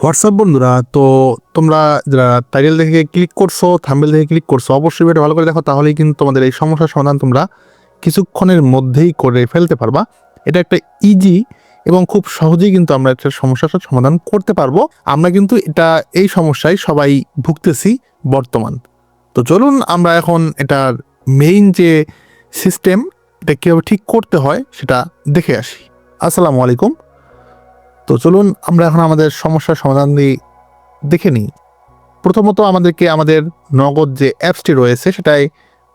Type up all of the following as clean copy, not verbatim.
WhatsApp বন্ধুরা, তো তোমরা যারা টাইটেল দেখে ক্লিক করছো, থাম্বনেল দেখে ক্লিক করছো, অবশ্যই ভিডিওটা ভালো করে দেখো, তাহলেই কিন্তু তোমাদের এই সমস্যার সমাধান তোমরা কিছুক্ষণের মধ্যেই করে ফেলতে পারবা। এটা একটা ইজি এবং খুব সহজেই কিন্তু আমরা একটা সমস্যার সমাধান করতে পারবো। আমরা কিন্তু এই সমস্যায় সবাই ভুগতেছি বর্তমান। তো চলুন আমরা এখন এটার মেইন যে সিস্টেম, এটা কীভাবে ঠিক করতে হয় সেটা দেখে আসি। আসসালামু আলাইকুম। তো চলুন আমরা এখন আমাদের সমস্যার সমাধান দেখে নিই। প্রথমত আমাদেরকে আমাদের নগদ যে অ্যাপসটি রয়েছে সেটাই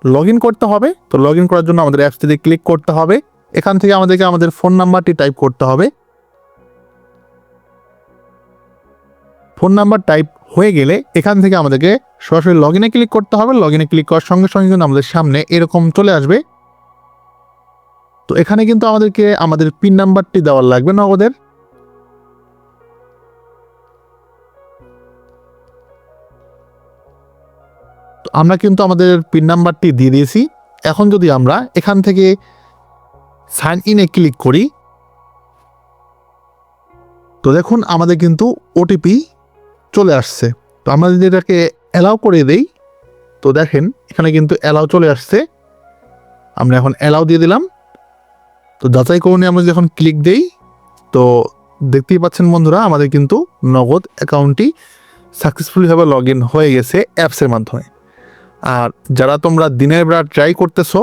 লগ ইন করতে হবে। তো লগ ইন করার জন্য আমাদের অ্যাপসটিতে ক্লিক করতে হবে। এখান থেকে আমাদেরকে আমাদের ফোন নাম্বারটি টাইপ করতে হবে। ফোন নাম্বার টাইপ হয়ে গেলে এখান থেকে আমাদেরকে সরাসরি লগ ইনে ক্লিক করতে হবে। লগ ইনে ক্লিক করার সঙ্গে সঙ্গে কিন্তু আমাদের সামনে এরকম চলে আসবে। তো এখানে কিন্তু আমাদেরকে আমাদের পিন নাম্বারটি দেওয়ার লাগবে নগদের। আমরা কিন্তু আমাদের পিন নাম্বারটি দিয়ে দিয়েছি। এখন যদি আমরা এখান থেকে সাইন ইনে ক্লিক করি, তো দেখুন আমাদের কিন্তু ওটিপি চলে আসছে। তো আমরা যদি এটাকে অ্যালাউ করে দেই, তো দেখেন এখানে কিন্তু অ্যালাউ চলে আসছে। আমরা এখন অ্যালাউ দিয়ে দিলাম। তো যাচাই করুন, আমরা যখন ক্লিক দেই, তো দেখতেই পাচ্ছেন বন্ধুরা, আমাদের কিন্তু নগদ অ্যাকাউন্টটি সাকসেসফুলিভাবে লগ ইন হয়ে গেছে অ্যাপসের মাধ্যমে। আর যারা তোমরা দিনের বেলা ট্রাই করতেছো,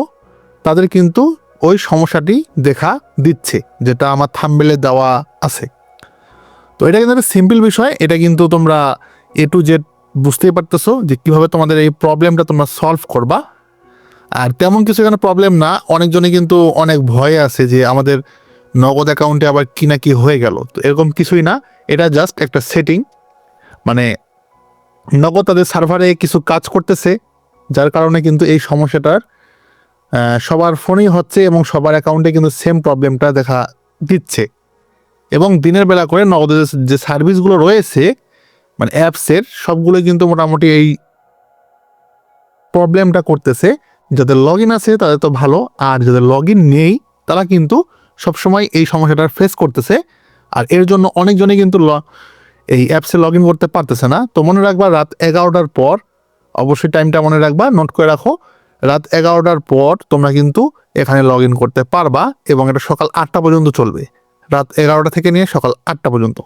তাদের কিন্তু ওই সমস্যাটি দেখা দিচ্ছে, যেটা আমার থাম্বনেলে দেওয়া আছে। তো এটা কিন্তু একটা সিম্পল বিষয়। এটা কিন্তু তোমরা A to Z বুঝতেই পারতেছো যে কীভাবে তোমাদের এই প্রবলেমটা তোমরা সলভ করবা। আর তেমন কিছু এখানে প্রবলেম না। অনেকজনে কিন্তু অনেক ভয়ে আছে যে আমাদের নগদ অ্যাকাউন্টে আবার কি না কি হয়ে গেল। তো এরকম কিছুই না, এটা জাস্ট একটা সেটিং। মানে নগদ তাদের সার্ভারে কিছু কাজ করতেছে, যার কারণে কিন্তু এই সমস্যাটার সবার ফোনেই হচ্ছে এবং সবার অ্যাকাউন্টে কিন্তু সেম প্রবলেমটা দেখা দিচ্ছে। এবং দিনের বেলা করে নগদের যে সার্ভিসগুলো রয়েছে, মানে অ্যাপসের সবগুলো কিন্তু মোটামুটি এই প্রবলেমটা করতেছে। যাদের লগ ইন আছে তাদের তো ভালো, আর যাদের লগ ইন নেই তারা কিন্তু সবসময় এই সমস্যাটার ফেস করতেছে। আর এর জন্য অনেকজনই কিন্তু এই অ্যাপসে লগ ইন করতে পারতেছে না। তো মনে রাখবা, রাত 11টার পর, অবশ্যই টাইমটা মনে রাখবা, নোট করে রাখো। রাত 11টার পর তোমরা কিন্তু এখানে লগ ইন করতে পারবা এবং এটা সকাল 8টা পর্যন্ত চলবে। রাত 11টা থেকে নিয়ে সকাল 8টা পর্যন্ত।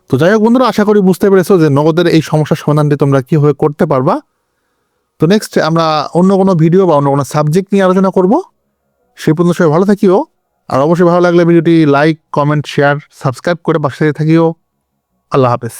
তো যাই হোক বন্ধুরা, আশা করি বুঝতে পেরেছো যে নগদের এই সমস্যার সমাধানটি তোমরা কীভাবে করতে পারবা। তো নেক্সট আমরা অন্য কোনো ভিডিও বা অন্য কোনো সাবজেক্ট নিয়ে আলোচনা করব। সেই পর্যন্ত সবাই ভালো থাকিও। আর অবশ্যই ভালো লাগলে ভিডিওটি লাইক, কমেন্ট, শেয়ার, সাবস্ক্রাইব করে পাশে থাকিও। আল্লাহ হাফেজ।